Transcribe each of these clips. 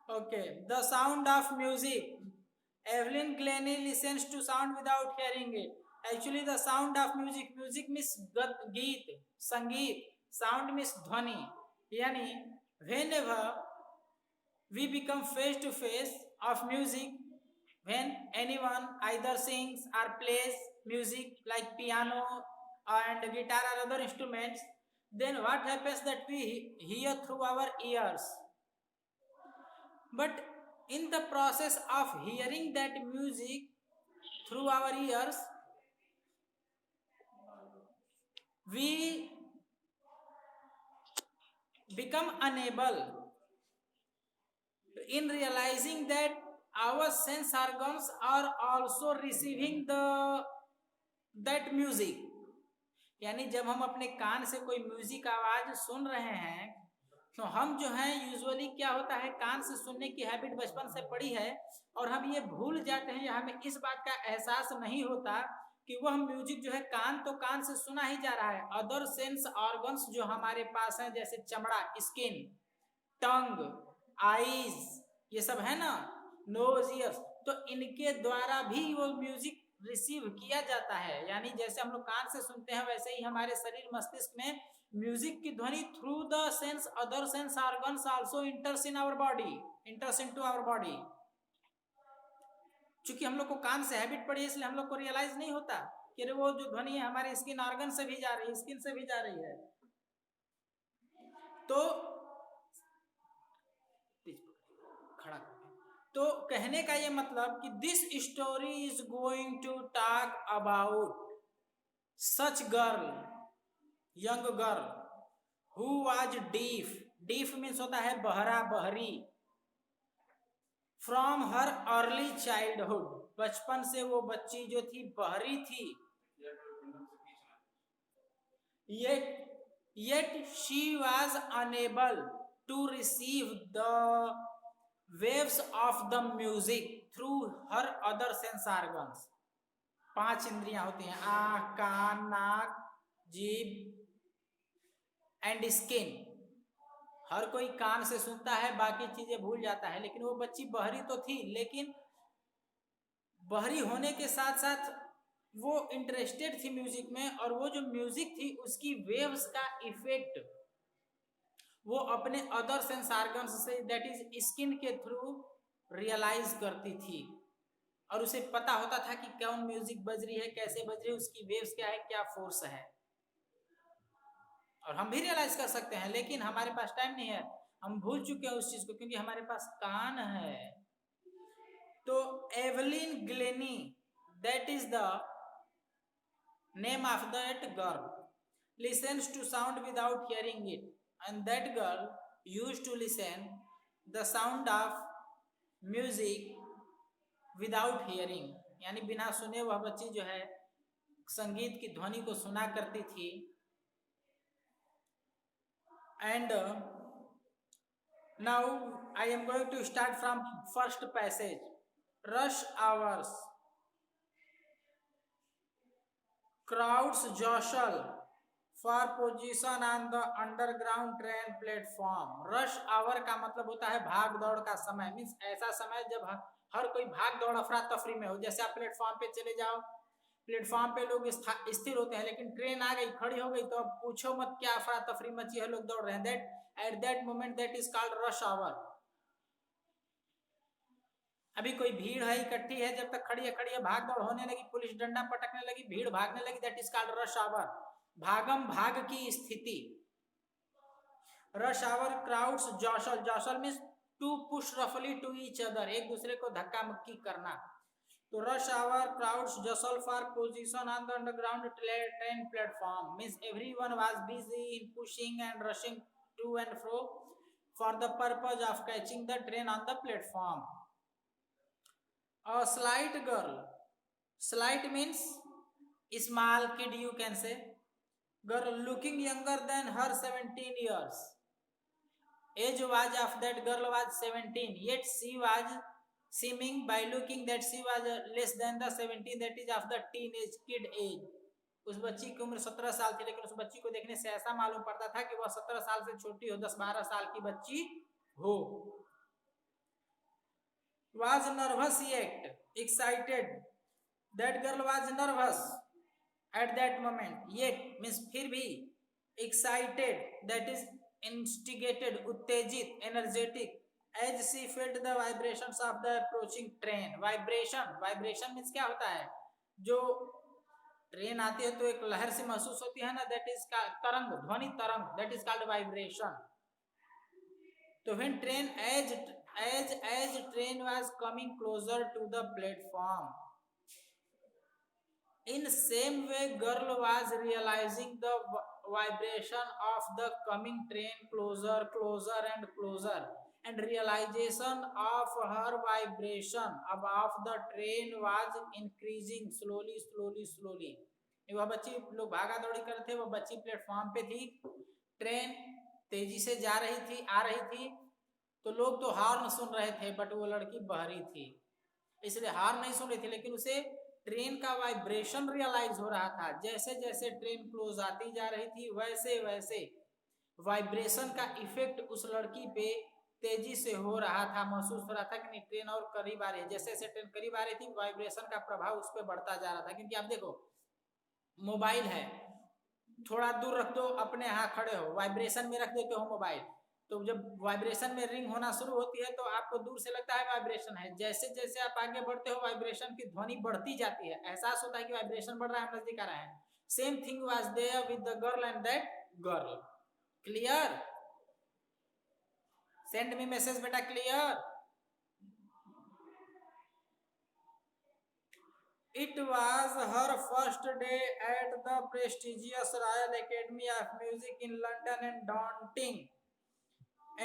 Okay, the sound of music. Evelyn Glennie listens to sound without hearing it. Actually, the sound of music. Music means geet, sangeet. Sound means dhwani. Yani, whenever we become face to face of music, when anyone either sings or plays music like piano and guitar or other instruments, then what happens that we hear through our ears. But in the process of hearing that music through our ears, we become unable in realizing that our sense organs are also receiving that music. यानी जब हम अपने कान से कोई music आवाज सुन रहे हैं तो हम जो है यूजुअली क्या होता है, कान से सुनने की हैबिट बचपन से पड़ी है और हम ये भूल जाते हैं या हमें इस बात का एहसास नहीं होता कि वह म्यूजिक जो है कान तो कान से सुना ही जा रहा है, अदर सेंस ऑर्गन्स जो हमारे पास हैं जैसे चमड़ा, स्किन, टंग, आईज, ये सब है ना, नोज, ईयर्स, तो इनके द्वारा भी वो म्यूजिक रिसीव किया जाता है। यानी जैसे हम लोग कान से सुनते हैं वैसे ही हमारे शरीर मस्तिष्क में म्यूजिक की ध्वनि through the sense other sense organs also enters in our body, enters into our body. चूंकि हम लोग को कान से हैबिट पड़ी है इसलिए हम लोग को रियलाइज नहीं होता कि वो जो ध्वनि है हमारे स्किन ऑर्गन से भी जा रही है, स्किन से भी जा रही है। तो खड़ा तो कहने का ये मतलब कि this story is going to talk about such girl, young girl who was deaf, deaf means होता है बहरा, बहरी, फ्रॉम हर अर्ली चाइल्डहुड, बचपन से वो बच्ची जो थी बहरी थी, yet she was unable to receive the waves of the music through her other sense organs। 5 इंद्रियां होती हैं, आंख, कान, नाक, जीभ एंड स्किन। हर कोई कान से सुनता है, बाकी चीजें भूल जाता है, लेकिन वो बच्ची बहरी तो थी, लेकिन बहरी होने के साथ साथ वो इंटरेस्टेड थी म्यूजिक में, और वो जो म्यूजिक थी उसकी वेव्स का इफेक्ट वो अपने other sense organs say that is skin के थ्रू रियलाइज करती थी, और उसे पता होता था कि कौन म्यूजिक बज रही है, कैसे बज रही है, उसकी वेव्स क्या है, क्या फोर्स है। और हम भी रियलाइज कर सकते हैं, लेकिन हमारे पास टाइम नहीं है, हम भूल चुके हैं उस चीज को, क्योंकि हमारे पास कान है। तो Evelyn Glenny, that is the name of that girl, listens to sound without hearing it, and that girl used to listen the sound of music without hearing, यानी बिना सुने वह बच्ची जो है संगीत की ध्वनि को सुना करती थी। And now I am going to start from first passage. Rush hours, crowds jostle for position on the underground train platform। rush hour का मतलब होता है भाग दौड़ का समय, मीन्स ऐसा समय जब हर कोई भाग दौड़ अफरा तफरी में हो। जैसे आप प्लेटफॉर्म पे चले जाओ, प्लेटफॉर्म पे लोग स्थिर होते हैं, लेकिन ट्रेन आ गई, खड़ी हो गई, तो अब पूछो मत क्या अफरा तफरी मची है, लोग दौड़ रहे हैं। That at that moment that is called rush hour. अभी कोई भीड़ है, इकट्ठी है, जब तक खड़ी है, भाग दौड़ होने लगी, पुलिस डंडा पटकने लगी, भीड़ भागने लगी, that is called rush hour, भागम भाग की स्थिति। Rush hour crowds jostle, jostle means to push रफली टू ईच अदर, एक दूसरे को धक्का मुक्की करना। तो rush hour crowds jostle for position on the underground train platform, means everyone was busy in pushing and rushing to and fro for the purpose of catching the train on the platform. A slight girl, slight means small kid, you can say, girl looking younger than her 17 years, age was of that girl was 17, yet she was seeming by looking that she was less than the 17, that is of the teenage kid age। उस बच्ची की उम्र 17 साल थी, लेकिन उस बच्ची को देखने से ऐसा मालूम पड़ता था कि वह 17 साल से छोटी हो, 10-12 साल की बच्ची हो, was nervous yet excited. That girl was nervous at that moment. Yet means फिर भी excited, that is instigated, उत्तेजित, energetic, as she felt the vibrations of the approaching train. Vibration means क्या होता है? जो ट्रेन आती है तो एक लहर से महसूस होती है ना, दैट इज तरंग, ध्वनि तरंग, दैट इज कॉल्ड वाइब्रेशन. तो when train as train was coming closer to the platform, in same way girl was realizing the vibration of the coming train closer and closer, and realization of her vibration above the train was increasing slowly. वह बच्ची लोग भागा दौड़ी कर थे, वह बच्ची platform पे थी, ट्रेन तेजी से जा रही थी, आ रही थी, तो लोग तो हॉर्न सुन रहे थे, बट वो लड़की बहरी थी इसलिए हॉर्न नहीं सुन रही थी, लेकिन उसे ट्रेन का वाइब्रेशन रियलाइज हो रहा था. जैसे जैसे ट्रेन क्लोज आती जा रही थी वैसे वैसे वाइब्रेशन का इफेक्ट उस लड़की पे तेजी से हो रहा था, महसूस हो रहा था कि नहीं ट्रेन और करीब आ रही है. जैसे जैसे ट्रेन करीब आ रही थी वाइब्रेशन का प्रभाव उस पर बढ़ता जा रहा था. क्योंकि आप देखो मोबाइल है, थोड़ा दूर रख दो, अपने यहाँ खड़े हो, वाइब्रेशन में रख देते हो मोबाइल, तो जब वाइब्रेशन में रिंग होना शुरू होती है तो आपको दूर से लगता है वाइब्रेशन है. जैसे जैसे आप आगे बढ़ते हो वाइब्रेशन की ध्वनि बढ़ती जाती है, एहसास होता है कि वाइब्रेशन बढ़ रहा है, हम नजदीक आ रहे हैं. Same thing was there with the girl and that girl. Clear? Send me message बेटा, clear? It was her first day at the prestigious Royal Academy of Music in London, and daunting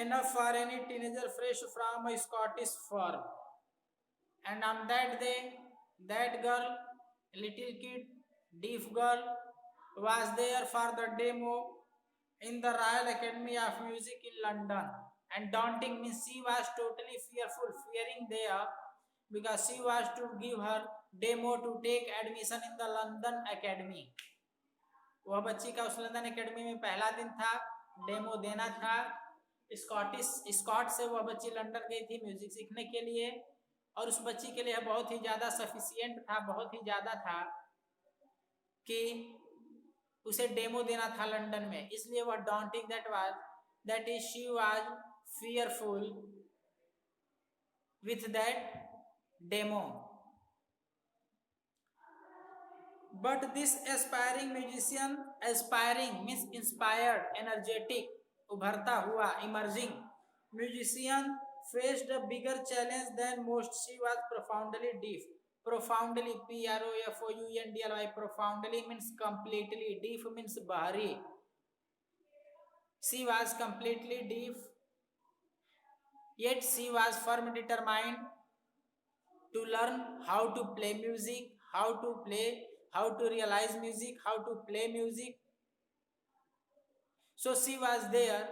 enough for any teenager fresh from a Scottish firm. And on that day, that girl, little kid, deaf girl, was there for the demo in the Royal Academy of Music in London. And daunting means she was totally fearing there, because she was to give her demo to take admission in the London Academy. वह बच्ची का उस London academy में पहला दिन था, demo देना था. स्कॉट से वह बच्ची लंदन गई थी म्यूजिक सीखने के लिए, और उस बच्ची के लिए बहुत ही ज्यादा सफिशिएंट था, बहुत ही ज्यादा था कि उसे डेमो देना था लंदन में. इसलिए वह daunting that is she was fearful with that demo. But this aspiring musician, aspiring means inspired, energetic, उभरता हुआ, emerging musician faced a bigger challenge than most. She was profoundly deaf. Profoundly, PROFOUNDLY, profoundly means completely, deaf means bahari. She was completely deaf, yet she was firm determined to learn how to play music, how to realize music, how to play music. So she was there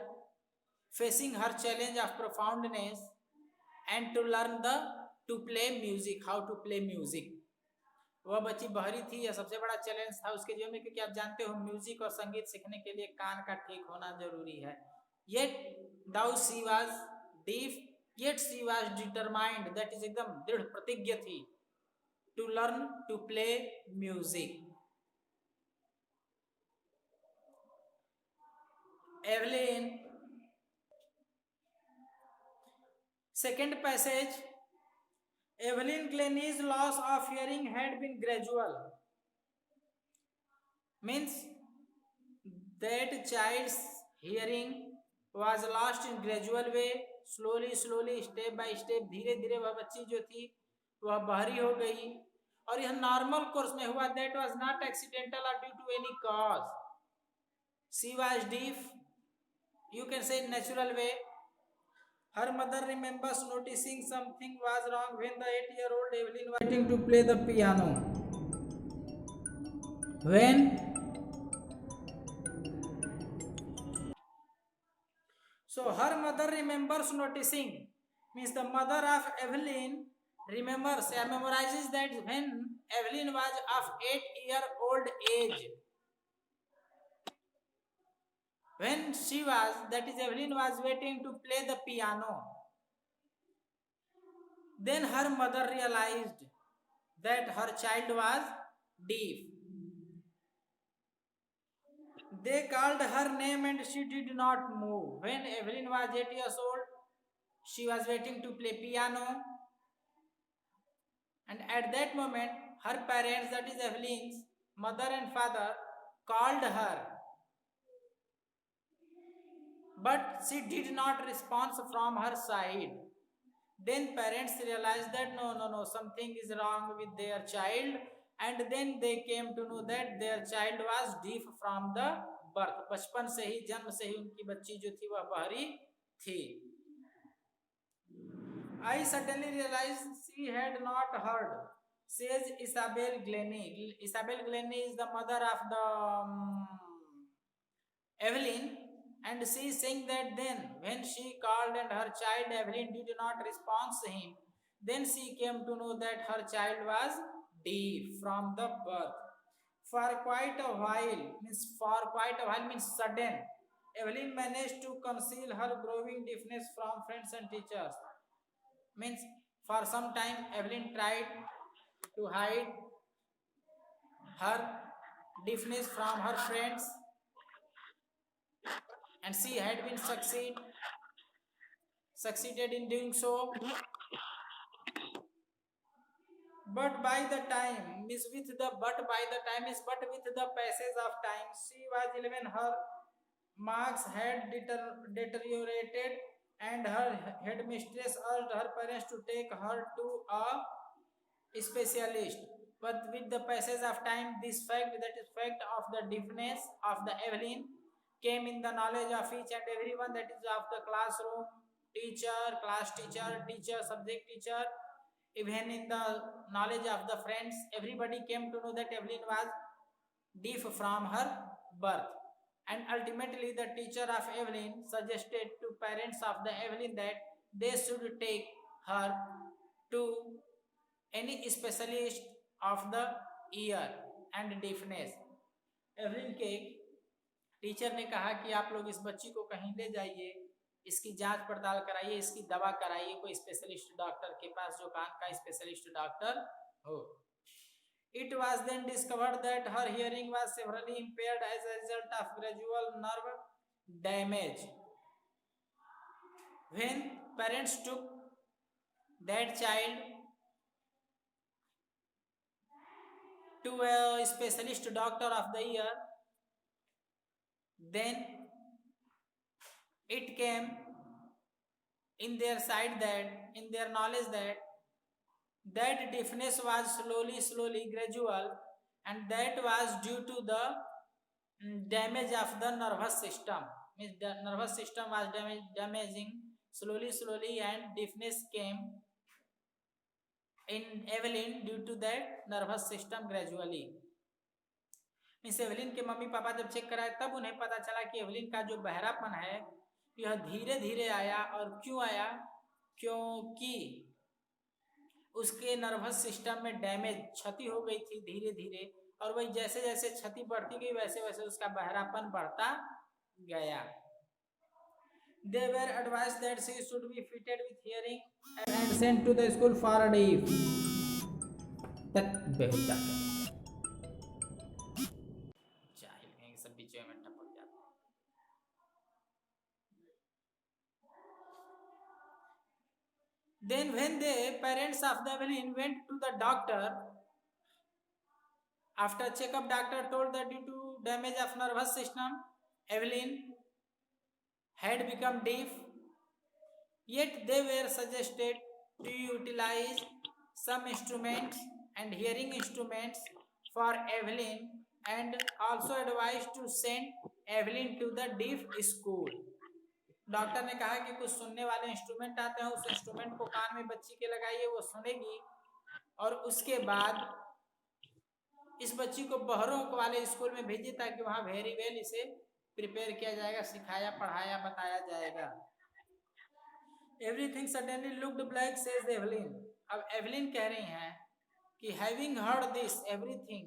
facing her challenge of profoundness and to learn to play music, how to play music. वह बच्ची बहरी थी, यह सबसे बड़ा challenge था उसके जीवन में, क्योंकि आप जानते हो म्यूजिक और संगीत सीखने के लिए कान का ठीक होना जरूरी है. Yet though she was deaf, yet she was determined, that is एकदम दृढ़ प्रतिज्ञ थी, to learn to play music. Evelyn, second passage. Evelyn Glennie's loss of hearing had been gradual. Means that child's hearing was lost in gradual way, slowly, step by step, धीरे धीरे वह बच्ची जो थी वह बहरी हो गई, और यह नॉर्मल कोर्स में हुआ. That was not accidental or due to any cause. She was deaf, you can say natural way. Her mother remembers noticing something was wrong when the 8-year-old Evelyn was starting to play the piano. So her mother remembers noticing, means the mother of Evelyn memorizes that when Evelyn was of 8-year-old age, When she was, that is Evelyn was waiting to play the piano, then her mother realized that her child was deaf. They called her name and she did not move. When Evelyn was 8 years old, she was waiting to play piano, and at that moment, her parents, that is Evelyn's mother and father, called her, but she did not respond from her side. Then parents realized that no, something is wrong with their child, and then they came to know that their child was deaf from the birth. बचपन से ही, जन्म से ही उनकी बच्ची जो थी वह बहरी थी. I suddenly realized she had not heard, says Isabel Glennie. Isabel Glennie is the mother of the Evelyn, and she is saying that then when she called and her child Evelyn did not respond to him, then she came to know that her child was deaf from the birth. For quite a while means sudden, Evelyn managed to conceal her growing deafness from friends and teachers. Means for some time Evelyn tried to hide her deafness from her friends, and she had been succeeded in doing so. But by the time is with the passage of time, she was 11. Her marks had deteriorated, and her headmistress urged her parents to take her to a specialist. But with the passage of time, this fact, that is fact of the deafness of the Evelyn, came in the knowledge of each and everyone, that is of the classroom teacher, class teacher, subject teacher, even in the knowledge of the friends. Everybody came to know that Evelyn was deaf from her birth. And ultimately the teacher of Evelyn suggested to parents of the Evelyn that they should take her to any specialist of the ear and deafness. Evelyn के teacher ने कहा कि आप लोग इस बच्ची को कहीं ले जाइए, इसकी जांच पड़ताल कराइए, इसकी दवा कराइए कोई स्पेशलिस्ट डॉक्टर के पास, जो कान का स्पेशलिस्ट डॉक्टर हो. It was then discovered that her hearing was severely impaired as a result of gradual nerve damage. When parents took that child to a specialist doctor of the ear, then it came in their side that, in their knowledge, that deafness was slowly gradual, and that was due to the damage of the nervous system. Means the nervous system was damaging slowly, and deafness came in Evelyn due to that nervous system gradually. Means Evelyn के mummy papa जब check कराए तब उन्हें पता चला कि Evelyn का जो बहरापन है यह धीरे धीरे आया. और क्यों आया? क्योंकि उसके नर्वस सिस्टम में डैमेज, क्षति हो गई थी धीरे धीरे, और वही जैसे जैसे क्षति बढ़ती गई वैसे वैसे उसका बहरापन बढ़ता गया. They were advised that she should be fitted with hearing and sent to the school for a deaf. तक बहुत जाता है, सब बीच में टपक जाता है. Then when the parents of the Evelyn went to the doctor, after checkup, doctor told that due to damage of nervous system, Evelyn had become deaf. Yet they were suggested to utilize some instruments and hearing instruments for Evelyn, and also advised to send Evelyn to the deaf school. Doctor ने कहा कि कुछ सुनने वाले instrument आते हैं, उस instrument को कान में बच्ची के लगाइए, वो सुनेगी, और उसके बाद इस बच्ची को बहरों वाले स्कूल में भेजिए ताकि वहां वेरी वेल इसे प्रिपेयर किया जाएगा, सिखाया पढ़ाया बताया जाएगा. Everything suddenly looked black, says Evelyn. अब एवलिन कह रही हैं कि having heard this everything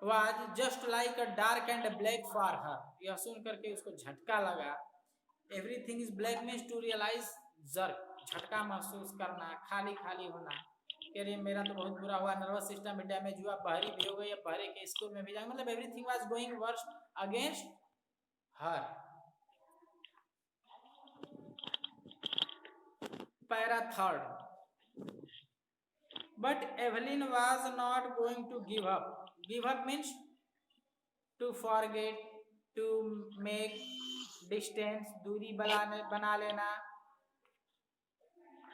was just like a dark and black for her. यह सुन करके उसको झटका लगा. Everything is black means to realize jerk, झटका महसूस करना, खाली खाली होना. कह रही मेरा तो बहुत बुरा हुआ, नर्वस सिस्टम में डैमेज हुआ, बहरी भी हो गई, अब बहरे के स्कूल में भी जाएंगे. मतलब everything was going worst against her. Para third. But Evelyn was not going to give up. Give up means to forget, to make distance, दूरी बना लेना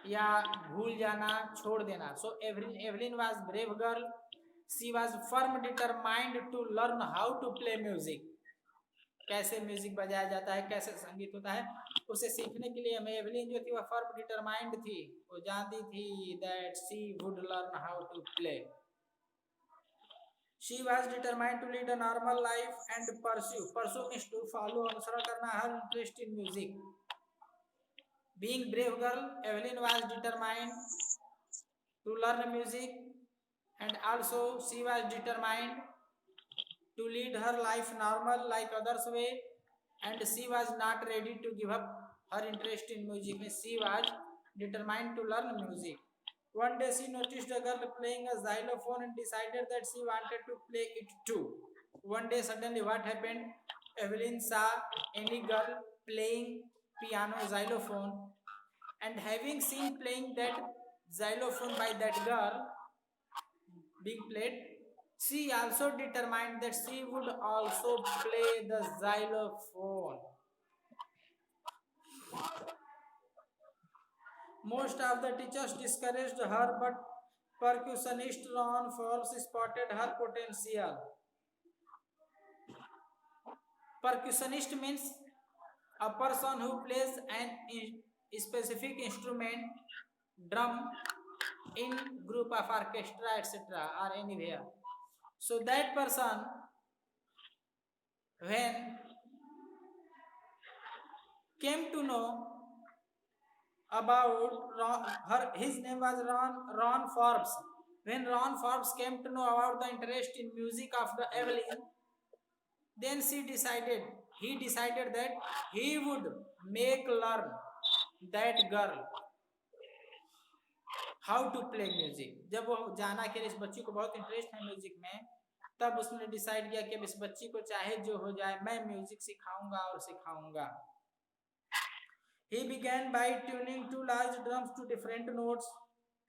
या भूल जाना, छोड़ देना. So Evelyn was brave girl. She was firm determined to learn how to play music. कैसे music बजाया जाता है, कैसे संगीत होता है, उसे सीखने के लिए हमें एवलिन जो थी वह फर्म डिटरमाइंड थी. वो जानती थी that she would learn how to play. She was determined to lead a normal life and pursue means to follow, अनुसरण करना, her interest in music. Being brave girl, Evelyn was determined to learn music and also she was determined to lead her life normal like others way, and she was not ready to give up her interest in music. She was determined to learn music. One day she noticed a girl playing a xylophone and decided that she wanted to play it too. One day suddenly what happened? Evelyn saw any girl playing piano, xylophone, and having seen playing that xylophone by that girl being played, she also determined that she would also play the xylophone. Most of the teachers discouraged her, but percussionist Ron Forbes spotted her potential. Percussionist means a person who plays an specific instrument, drum, in group of orchestra, etc., or anywhere. So that person, when came to know about his name was Ron Forbes. When Ron Forbes came to know about the interest in music of the Evelyn, then he decided that he would learn that girl how to play music. जब वो जाना कि इस बच्ची को बहुत interest है music में, तब उसने डिसाइड किया कि अब इस बच्ची को चाहे जो हो जाए मैं म्यूजिक सिखाऊंगा और सिखाऊंगा. He began by tuning two large drums to different notes,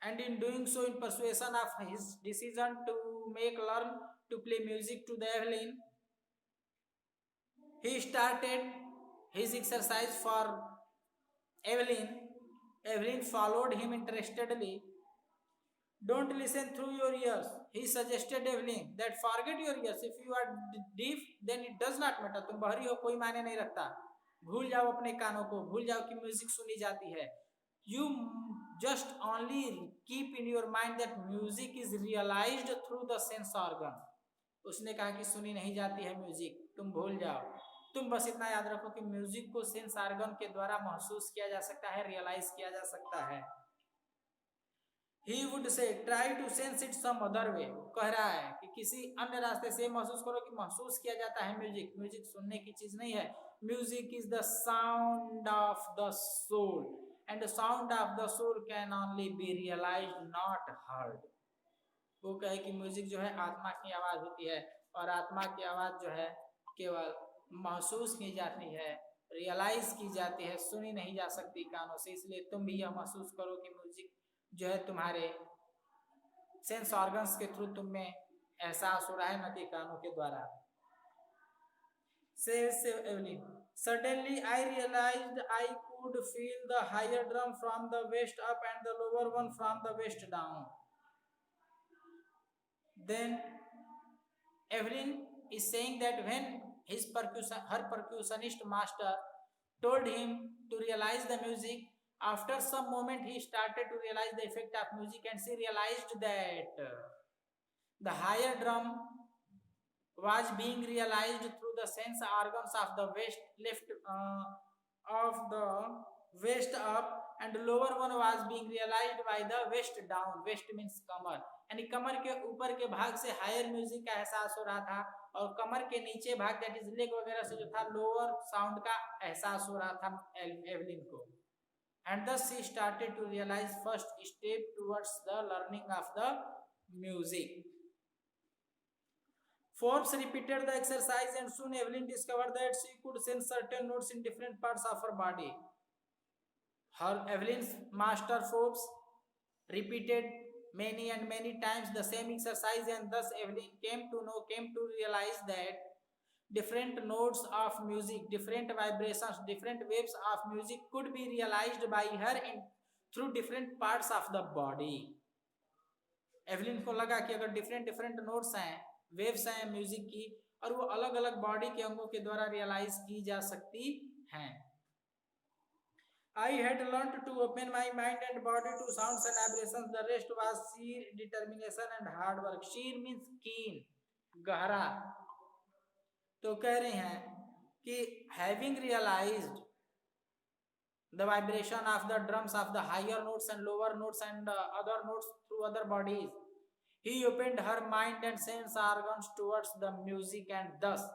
and in doing so, in persuasion of his decision to learn to play music to the Evelyn, he started his exercise for Evelyn. Evelyn followed him interestedly. Don't listen through your ears, he suggested Evelyn. That forget your ears. If you are deaf, then it does not matter. तुम बहरी हो कोई मायने नहीं रखता. भूल जाओ अपने कानों को, भूल जाओ कि म्यूजिक सुनी जाती है. You just only keep in your mind that music is realized through the sense organ. उसने कहा कि सुनी नहीं जाती है म्यूजिक, तुम भूल जाओ. तुम बस इतना याद रखो कि म्यूजिक को सेंस ऑर्गन के द्वारा महसूस किया जा सकता है, रियलाइज किया जा सकता है. He would say, try to sense it some other way. कह रहा है कि किसी अन्य रास्ते से महसूस करो कि महसूस किया जाता है म्यूजिक. म्यूजिक सुनने की चीज नहीं है. Music is the sound of the soul, and the sound of the soul can only be realized, not heard. वो कहे कि म्यूजिक जो है आत्मा की आवाज होती है, और आत्मा की आवाज जो है केवल महसूस की जाती है, रियलाइज की जाती है, सुनी नहीं जा सकती कानों से. इसलिए तुम भी यह महसूस करो कि म्यूजिक जो है तुम्हारे सेंस ऑर्गन्स के थ्रू तुम में एहसास हो रहा है, न कि कानों के द्वारा. Says Evelyn, suddenly I realized I could feel the higher drum from the waist up and the lower one from the waist down. Then Evelyn is saying that when her percussionist master told him to realize the music, after some moment he started to realize the effect of music, and she realized that the higher drum was being realized through the sense organs of the left of the Waist up, and lower one was being realized by the waist down. Waist means कमर, यानी कमर के ऊपर के भाग से higher music का एहसास हो रहा था, और कमर के नीचे भाग दैट इज लेग वगैरह से जो था लोअर साउंड का एहसास हो रहा था एवलिन को. And thus she started to realize first step towards the learning of the music. Forbes repeated the exercise and soon Evelyn discovered that she could sense certain notes in different parts of her body. Evelyn's master Forbes repeated many and many times the same exercise, and thus Evelyn came to realize that different notes of music, different vibrations, different waves of music could be realized by her through different parts of the body. Evelyn को लगा कि अगर different different notes हैं, waves हैं music की, और वो अलग अलग बॉडी के अंगों के द्वारा रियलाइज की जा सकती हैं. I had learned to open my mind and body to sounds and vibrations. The rest was sheer determination and hard work. Sheer means keen, गहरा. तो कह रहे हैं कि having realized the vibration of the drums of the higher notes and lower notes and other notes through other bodies, he opened her mind and sense organs towards the music, and thus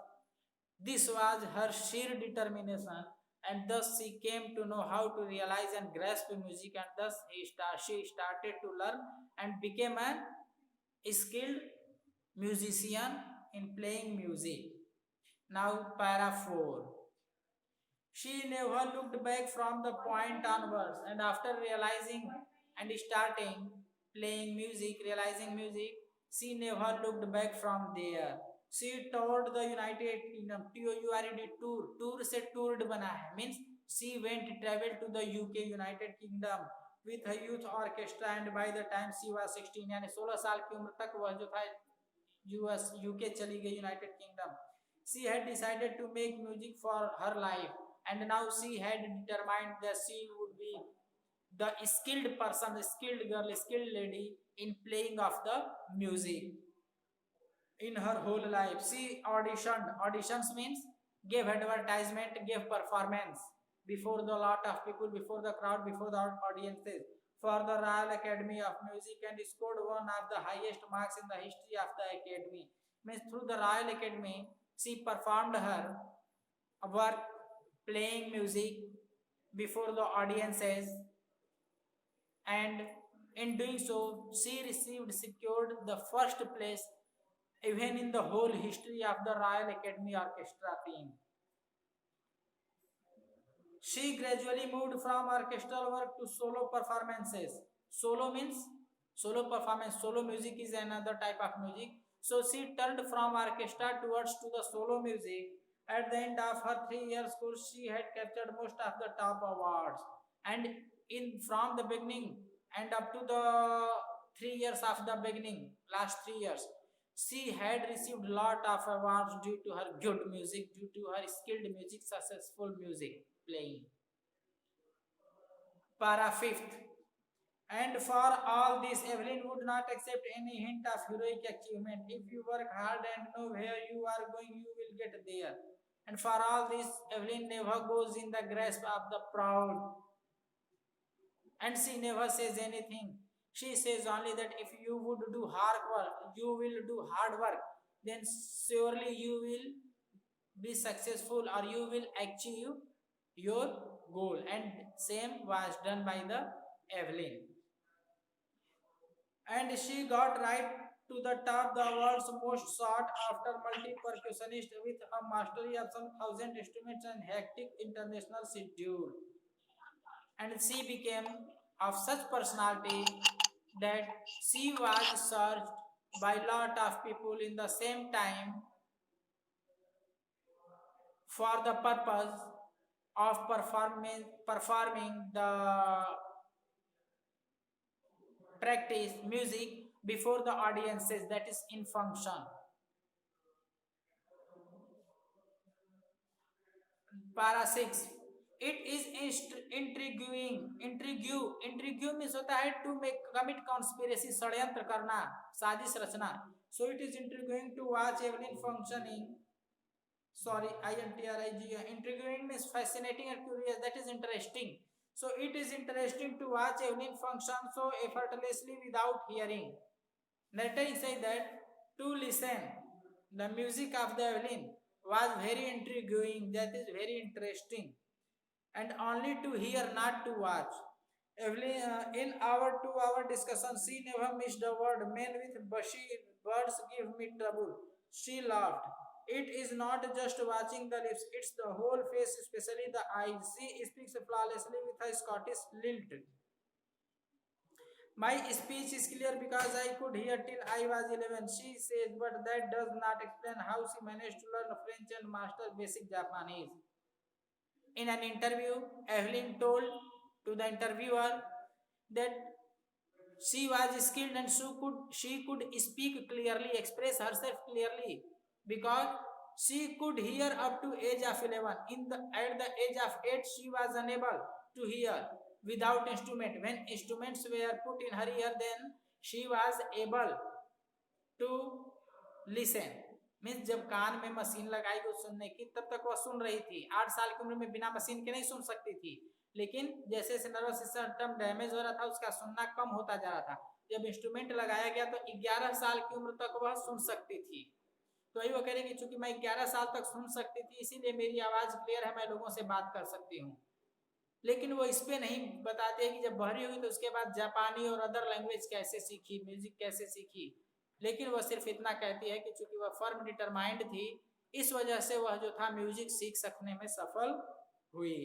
this was her sheer determination, and thus she came to know how to realize and grasp music, and thus she started to learn and became a skilled musician in playing music. Now para 4. She never looked back from the point onwards, and after realizing and starting playing music, realizing music, she never looked back from there. She toured the United Kingdom. TOURD, tour. Tour से toured बना है, means she went travel to the UK, United Kingdom with her youth orchestra, and by the time she was 16, यानी 16 साल की उम्र तक वह जो था US UK चली गई, United Kingdom. She had decided to make music for her life, and now she had determined that she would be the skilled person, skilled girl, skilled lady in playing of the music in her whole life. She auditioned. Auditions means gave advertisement, gave performance before the lot of people, before the crowd, before the audiences, for the Royal Academy of Music, and scored one of the highest marks in the history of the academy. Means through the Royal Academy she performed her work playing music before the audiences, and in doing so she secured the first place even in the whole history of the Royal Academy Orchestra team. She gradually moved from orchestral work to solo performances. Solo means solo performance. Solo music is another type of music. So she turned from orchestra towards to the solo music. At the end of her 3 years course, she had captured most of the top awards. And in from the beginning and up to the 3 years of the beginning, last 3 years, she had received lot of awards due to her good music, due to her skilled music, successful music playing. Para 5th. And for all this, Evelyn would not accept any hint of heroic achievement. If you work hard and know where you are going, you will get there. And for all this, Evelyn never goes in the grasp of the proud. And she never says anything. She says only that if you would do hard work, then surely you will be successful, or you will achieve your goal. And same was done by the Evelyn. And she got right to the top, the world's most sought after multi-percussionist with a mastery of some 1,000 instruments and hectic international schedule. And she became of such personality that she was searched by lot of people in the same time for the purpose of performing the practice music before the audiences, that is in function. Para 6. It is intriguing. Intrigue means होता है to make commit conspiracy, षड्यंत्र करना, साजिश रचना. So it is intriguing to watch Evelyn functioning. Sorry, intriguing means fascinating and curious, that is interesting. So it is interesting to watch Evelyn function so effortlessly without hearing. Narrator said that to listen the music of the Evelyn was very intriguing, that is very interesting, and only to hear, not to watch. Evelyn, in our 2 hour discussion, she never missed a word. Men with bushy birds give me trouble. She laughed. It is not just watching the lips, it's the whole face, especially the eyes. She speaks flawlessly with a Scottish lilt. My speech is clear because I could hear till I was 11, she says, but that does not explain how she managed to learn French and master basic Japanese. In an interview, Evelyn told to the interviewer that she was skilled and she could speak clearly, express herself clearly, because she could hear up to age of 11. At the age of 8, she was unable to hear without instrument. When instruments were put in her ear, then she was able to listen. Means जब कान में machine लगाई गई सुनने की, तब तक वह सुन रही थी। 8 साल की उम्र में बिना मशीन के नहीं सुन सकती थी, लेकिन जैसे जैसे नर्वस सिस्टम डैमेज हो रहा था, उसका सुनना कम होता जा रहा था। जब इंस्ट्रूमेंट लगाया गया तो 11 साल की उम्र तक वह सुन सकती थी। तो वही वो कह रही कि चूंकि मैं 11 साल तक सुन सकती थी, इसीलिए मेरी आवाज क्लियर है, मैं लोगों से बात कर सकती हूँ। लेकिन वो इस पे नहीं बताते कि जब बहरी हुई तो उसके बाद जापानी और अदर लैंग्वेज कैसे सीखी, म्यूजिक कैसे सीखी। लेकिन वह सिर्फ इतना कहती है कि चूंकि वह फर्म डिटरमाइंड थी, इस वजह से वह जो था म्यूजिक सीख सकने में सफल हुई।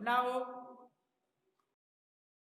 नाउ